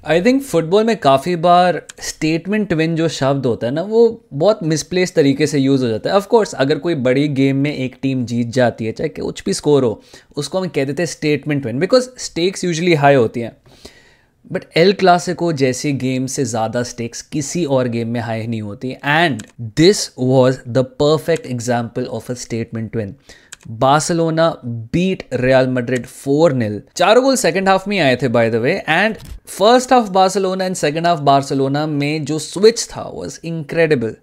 I think football में काफ़ी बार statement win जो शब्द होता है ना, वो बहुत मिसप्लेस तरीके से यूज़ हो जाता है। ऑफ कोर्स अगर कोई बड़ी गेम में एक टीम जीत जाती है, चाहे कुछ भी स्कोर हो, उसको हम कह देते हैं statement win, because stakes usually high होती हैं। बट एल क्लासिको जैसी गेम से ज़्यादा स्टेक्स किसी और गेम में हाई नहीं होती, and this was the perfect example of a statement win. Barcelona beat Real Madrid 4-0। चारों गोल सेकंड हाफ में आए थे by the way, and first half Barcelona and second half Barcelona में जो स्विच था वाज इनक्रेडिबल।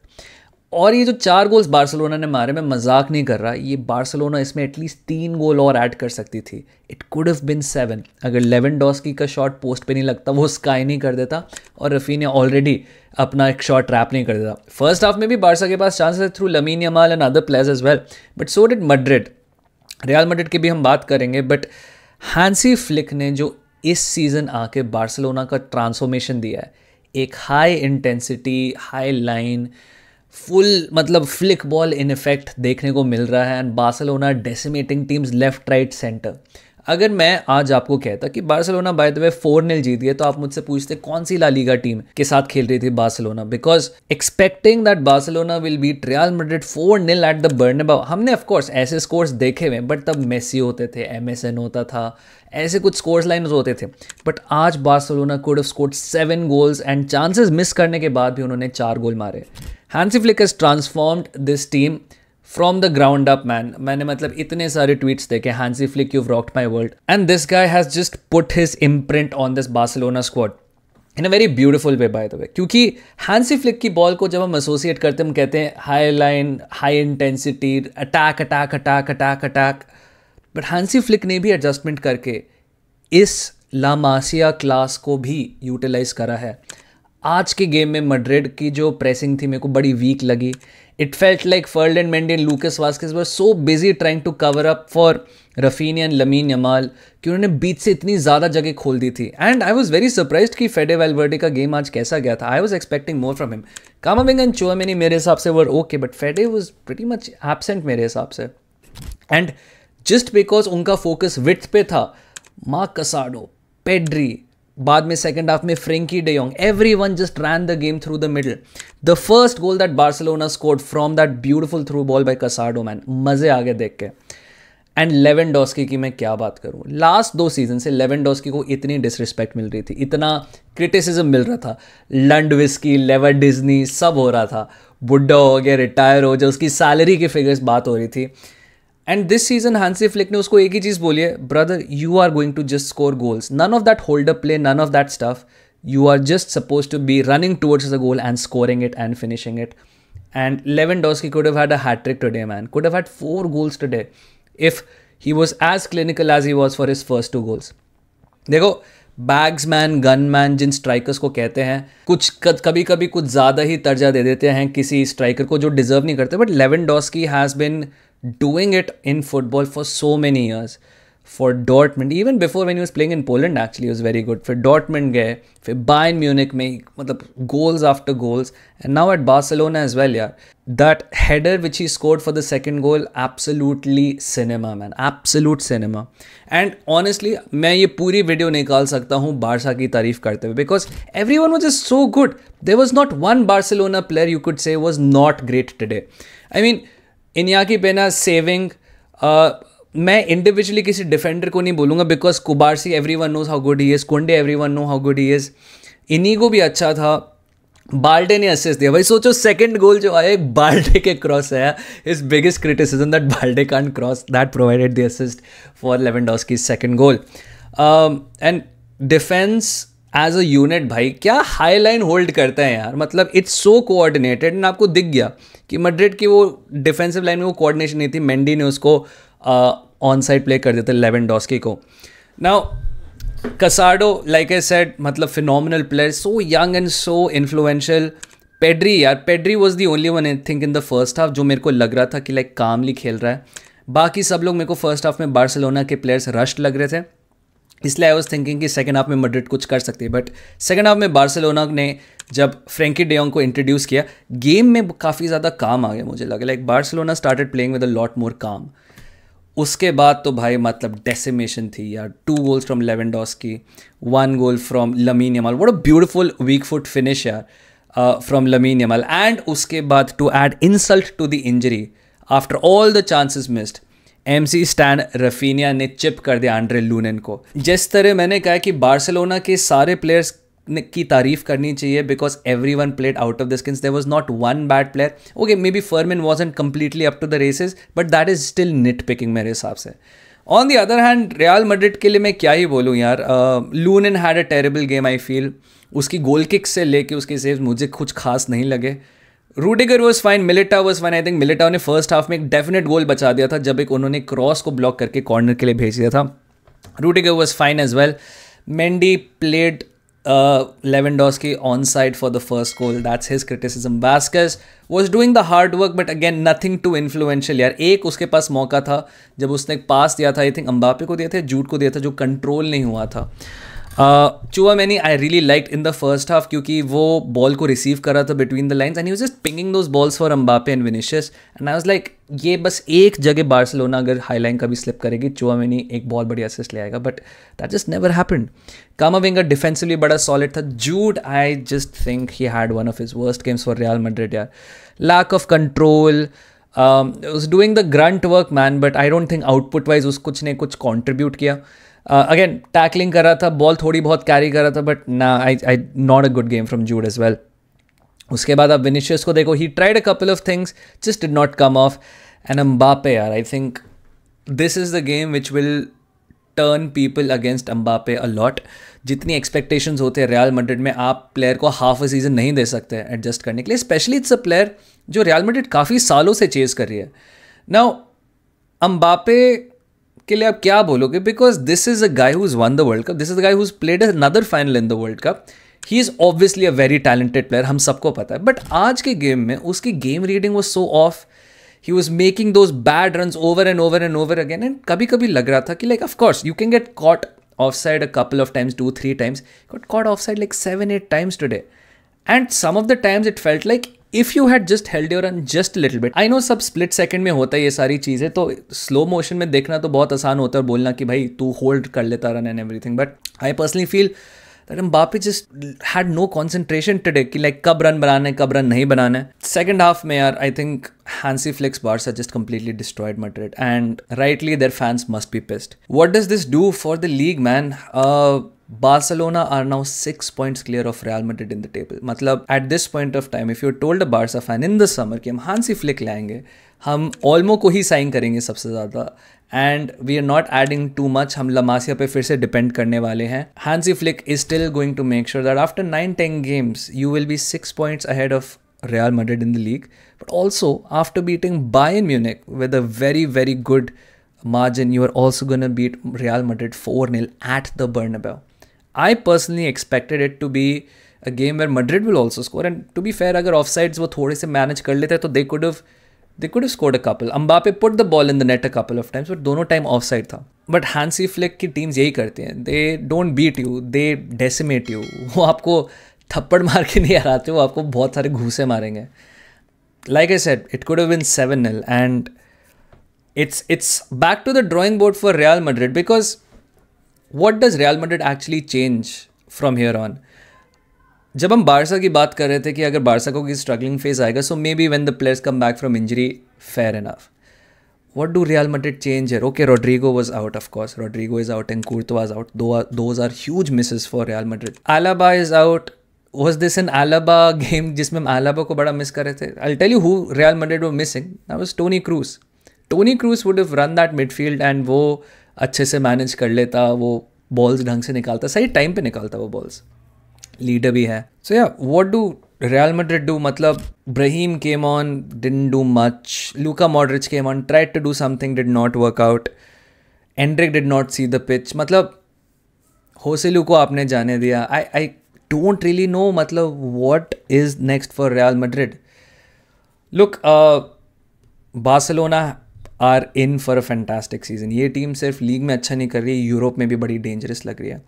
और ये जो 4 गोल्स बार्सिलोना ने मारे, मैं मजाक नहीं कर रहा, ये बार्सिलोना इसमें एटलीस्ट 3 गोल और ऐड कर सकती थी। इट कुड हैव बिन 7 अगर लेवेंडोस्की का शॉट पोस्ट पे नहीं लगता, वो स्काई नहीं कर देता और रफीनिया ऑलरेडी अपना एक शॉट ट्रैप नहीं कर देता। फर्स्ट हाफ में भी बार्सा के पास चांसेस है through Lamine Yamal and other players as well, but so did Madrid. Real Madrid की भी हम बात करेंगे, बट हैंसी फ्लिक ने जो इस सीज़न आके बार्सिलोना का ट्रांसफॉर्मेशन दिया है, एक high intensity, high line, full मतलब फ्लिक बॉल इन इफेक्ट देखने को मिल रहा है, and Barcelona decimating teams left right centre. अगर मैं आज आपको कहता कि बार्सिलोना बाय द वे 4-0 जीती है, तो आप मुझसे पूछते कौन सी ला लीगा टीम के साथ खेल रही थी Barcelona, because expecting that Barcelona will beat Real Madrid 4-0 at the Bernabeu. हमने ऑफ कोर्स ऐसे स्कोर्स देखे हुए, बट तब मेसी होते थे, MSN होता था, ऐसे कुछ स्कोर्स लाइन्स होते थे। बट आज Barcelona could have scored 7 goals, and chances miss करने के बाद भी उन्होंने 4 गोल मारे। Hansi flick has transformed this team from the ground up man. मैंने मतलब इतने सारे ट्वीट्स देखे, Hansi flick you rocked my world, and this guy has just put his imprint on this Barcelona squad in a very beautiful way by the वे। क्योंकि Hansi flick की ball को जब हम एसोसिएट करते हैं, हम कहते हैं high line, high intensity, attack attack attack attack attack, but Hansi Flick ने भी एडजस्टमेंट करके इस ला मासिया क्लास को भी यूटिलाइज करा है। आज के गेम में मैड्रिड की जो प्रेसिंग थी मेरे को बड़ी वीक लगी। It felt like Ferdinand Mendy and Lucas Vazquez were so busy trying to cover up for Raphinha and Lamine Yamal कि उन्होंने बीच से इतनी ज़्यादा जगह खोल दी थी। And I was very surprised कि फेडे वैलवर्डे का गेम आज कैसा गया था। I was expecting more from him. Camavinga and Tchouameni मेरे हिसाब से were okay, but Fede was pretty much absent मेरे हिसाब से, एंड जस्ट बिकॉज उनका फोकस विड्थ पे था, मार्क कसाडो, पेड्री, बाद में सेकंड हाफ में Frenkie de Jong, everyone just ran the game through the middle. The first goal that Barcelona scored from that beautiful through ball by कसाडो, man मजे आ गए देख के। And Lewandowski की मैं क्या बात करूं, लास्ट 2 सीजन से लेवेंडोस्की को इतनी डिसरिस्पेक्ट मिल रही थी, इतना क्रिटिसिज्म मिल रहा था, लंडविस्की, लेवर डिज्नी सब हो रहा था, बुड्ढा हो गया, रिटायर हो जाए, उसकी सैलरी की फिगर्स बात हो रही थी। And this season Hansi Flick ने उसको एक ही चीज़ बोली है, brother you are going to just score goals, none of that hold up play, none of that stuff, you are just supposed to be running towards the goal and scoring it and finishing it. And Lewandowski could have had a hat trick today, man. Could have had 4 goals today if he was as clinical as he was for his first 2 goals. देखो बैग्समैन, gunman जिन strikers को कहते हैं, कुछ कभी कभी कुछ ज़्यादा ही दर्जा दे देते हैं किसी स्ट्राइकर को जो डिजर्व नहीं करते, but Lewandowski has been doing it in football for so many years. For Dortmund, even before when he was playing in Poland, actually he was very good. फिर Dortmund गए, फिर Bayern Munich में मतलब goals after goals, and now at Barcelona as well, यार. That header which he scored for the second goal, absolutely cinema, man, absolute cinema. And honestly, मैं ये पूरी video निकाल सकता हूँ बारसा की तारीफ करते हुए, because everyone was just so good. There was not one Barcelona player you could say was not great today. I mean, Iñaki Peña saving. मैं इंडिविजुअली किसी डिफेंडर को नहीं बोलूँगा, because Cubarsi everyone knows how good he is, Kounde everyone know how good he is, Inigo भी अच्छा था, Balde ने assist दिया. भाई सोचो सेकंड गोल जो आया एक बाल्डे के क्रॉस आया. His biggest criticism that Balde can't cross, that provided the assist for Lewandowski second goal. And defence as a unit भाई क्या हाई लाइन होल्ड करता है यार, मतलब इट्स सो कोऑर्डिनेटेड. एंड आपको दिख गया कि मैड्रिड की वो डिफेंसिव लाइन में वो कोऑर्डिनेशन नहीं थी. मेंडी ने उसको ऑन साइड प्ले कर देते लेवेंडोस्की को. Now Casado like I said, मतलब phenomenal player, so young and so influential. Pedri यार, Pedri was the only one I think in the first half जो मेरे को लग रहा था कि लाइक कामली खेल रहा है. बाकी सब लोग मेरे को फर्स्ट हाफ में बार्सिलोना के प्लेयर्स रश्ड लग रहे थे, इसलिए आई वॉज थिंकिंग कि सेकेंड हाफ में मैड्रिड कुछ कर सकती है. बट सेकेंड हाफ में बार्सिलोना ने जब फ्रेंकी डे योंग को इंट्रोड्यूस किया, गेम में काफ़ी ज़्यादा काम आ गया मुझे लगा. Like Barcelona started playing with a lot more काम. उसके बाद तो भाई मतलब डेसिमेशन थी यार. 2 goals from Lewandowski, 1 goal from Lamine Yamal. What a beautiful weak foot finish यार फ्रॉम लमीन यमाल. एंड उसके बाद to add insult to the injury after all the chances missed, MC Stan Raphinha ने chip कर दिया Andre लूनेन को. जिस तरह मैंने कहा कि बार्सिलोना के सारे प्लेयर्स की तारीफ करनी चाहिए because everyone played out of the skins. There was not one bad player. Okay, maybe Fermin wasn't completely up to the races, but that is still nitpicking मेरे हिसाब से. On the other hand, Real Madrid के लिए मैं क्या ही बोलूँ यार. Lunin had a terrible game I feel. उसकी गोल किक से लेके उसके सेव्स मुझे कुछ खास नहीं लगे. Rudiger was fine, Militão was fine. I think Militão ने फर्स्ट हाफ में एक डेफिनेट गोल बचा दिया था जब एक उन्होंने क्रॉस को ब्लॉक करके कॉर्नर के लिए भेज दिया था. Rudiger was fine as well. Mendy played Lewandowski onside for the first goal. That's his criticism. Vasquez was doing the hard work, but again nothing too influential यार. एक उसके पास मौका था जब उसने एक पास दिया था, आई थिंक अम्बापे को दिया था, जूड को दिया था, जो कंट्रोल नहीं हुआ था. Tchouameni I really liked in the first half क्योंकि वो बॉल को रिसीव कर रहा था between the lines and he was just pinging those balls for Mbappe and Vinicius. And I was like ये बस एक जगह बार्सिलोना अगर हाई लाइन कभी स्लिप करेगी, चुआमेनी एक बहुत बड़ी असिस्ट ले आएगा, but that just never happened. कामाविंगा defensively बड़ा सॉलिड था. जूड I just think he had one of his worst games for Real Madrid यार. Lack of control, was doing the grunt work man, but I don't think output wise उस कुछ ने कुछ contribute किया. Again tackling कर रहा था, ball थोड़ी बहुत कैरी कर रहा था, बट ना I not a good game from Jude as well. उसके बाद आप विनिशियस को देखो, he tried a couple of things, just did not come off. And Mbappe यार, I think this is the game which will turn people against Mbappe a lot. जितनी expectations होते हैं real Madrid में, आप player को half a season नहीं दे सकते adjust करने के लिए. स्पेशली इट्स अ प्लेयर जो रियल मैड्रिड काफ़ी सालों से चेज कर रही है. नाउ एम्बापे के लिए आप क्या बोलोगे, because this is a guy who is one the world cup, this is a guy who is played another final in the world cup. He is obviously a very talented player, हम सबको पता है, but आज के game में उसकी game reading was so of. He was making those bad runs over and over and over again. And कभी कभी लग रहा था कि like of course you can get caught of side a couple of times, 2-3 times, got caught offside like 7-8 times today. And some of the times it felt like if you had just held your run just a little bit. I know सब split second में होता है ये सारी चीज़ें, तो slow motion में देखना तो बहुत आसान होता है और बोलना कि भाई तू होल्ड कर लेता run and everything, but I personally feel that Mbappe just had no concentration today कि like कब रन बनाना है कब रन नहीं बनाना है. Second half में यार I think Hansi Flick's Barca just completely destroyed Madrid and rightly their fans must be pissed. What does this do for the league, man? Barcelona are now 6 points clear of Real Madrid in the table. मतलब at this point of time, if you told a Barca fan in the summer कि हम Hansi Flick लाएंगे, हम Olmo को ही sign करेंगे सबसे ज़्यादा, and we are not adding too much, हम लमासिया पे फिर से डिपेंड करने वाले हैं. Hansi Flick is still going to make sure that after 9-10 games you will be 6 points ahead of Real Madrid in the league, but also after beating Bayern Munich with a very very good margin, you are also going to beat Real Madrid 4-0 at the Bernabeu. I personally expected it to be a game where Madrid will also score, and to be fair अगर offsides वो थोड़े से manage कर लेते तो they could have scored a couple. Mbappe put the ball in the net a couple of times, but दोनों time offside था. But Hansi Flick की teams यही करती हैं, they don't beat you, they decimate you. वो आपको थप्पड़ मार के नहीं हराते, वो आपको बहुत सारे घूसे मारेंगे. Like I said, it could have been 7-0 and it's back to the drawing board for Real Madrid, because what does Real Madrid actually change from here on? जब हम बारसा की बात कर रहे थे कि अगर बारसा को कोई स्ट्रगलिंग फेज आएगा, so maybe when the players come back from injury, fair enough. What do Real Madrid change here? Okay, Rodrygo was out, of course Rodrygo is out and Courtois is out. Those are huge misses for Real Madrid. Alaba is out. Was this an Alaba game जिसमें हम Alaba को बड़ा miss कर रहे थे? I'll tell you who Real Madrid were missing. That was Toni Kroos. Toni Kroos would have run that midfield and वो अच्छे से मैनेज कर लेता, वो बॉल्स ढंग से निकालता, सही टाइम पे निकालता वो बॉल्स, लीडर भी है. So yeah what do Real Madrid do? मतलब Brahim came on, didn't do much. Luka Modric came on, tried to do something, did not work out. Endrick did not see the pitch. मतलब Joselu को आपने जाने दिया. I don't really know मतलब what is next for Real Madrid. Look, Barcelona are in for a fantastic season. ये team सिर्फ league में अच्छा नहीं कर रही है, यूरोप में भी बड़ी डेंजरस लग रही है.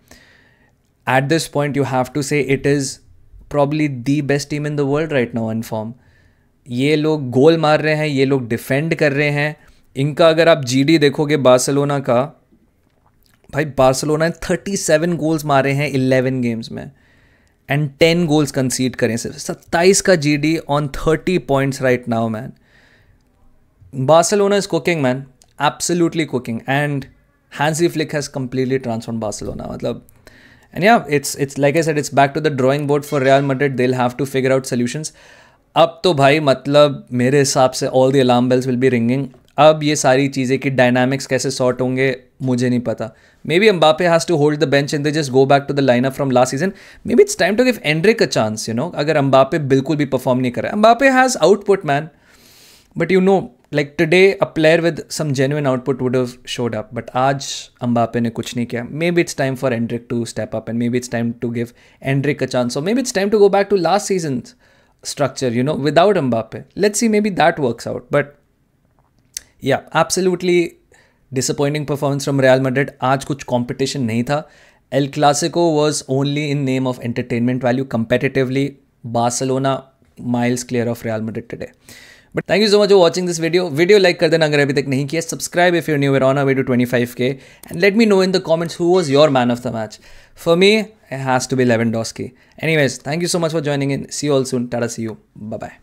At this point, you have to say it is probably the best team in the world right now on form. ये लोग गोल मार रहे हैं, ये लोग डिफेंड कर रहे हैं, इनका अगर आप जीडी देखोगे बार्सिलोना का, भाई बार्सिलोना ने 37 गोल्स मारे हैं 11 गेम्स में एंड 10 गोल्स कंसीड करें, सिर्फ 27 का GD on 30 points right now man. Barcelona is cooking man, absolutely cooking, and Hansi Flick has completely transformed Barcelona. मतलब, and yeah, it's like I said, it's back to the drawing board for Real Madrid. They'll have to figure out solutions. अब तो भाई मतलब मेरे हिसाब से all the alarm bells will be ringing. अब ये सारी चीज़ें की डायनामिक्स कैसे सॉर्ट होंगे मुझे नहीं पता. May be Mbappe has to hold the bench and they just go back to the lineup from last season. Maybe it's time to give Endrick a chance, you know. अगर Mbappe बिल्कुल भी perform नहीं कर रहा है. Mbappe has output man, but you know, like today a player with some genuine output would have showed up, but आज Mbappe ने कुछ नहीं किया. Maybe it's time for Endrick to step up, and maybe it's time to give Endrick a chance, or maybe it's time to go back to last season's structure, you know, without Mbappe. Let's see, maybe that works out. But yeah, absolutely disappointing performance from Real Madrid. आज कुछ competition नहीं था. El Clasico was only in name of entertainment value. Competitively, Barcelona miles clear of Real Madrid today. But thank you so much for watching this video. Video like कर देना अगर अभी तक नहीं किया. Subscribe if you're new. We're on our way to 25K. And let me know in the comments who was your man of the match. For me, it has to be Lewandowski. Anyways, thank you so much for joining in. See you all soon. Tada, see you. Bye-bye.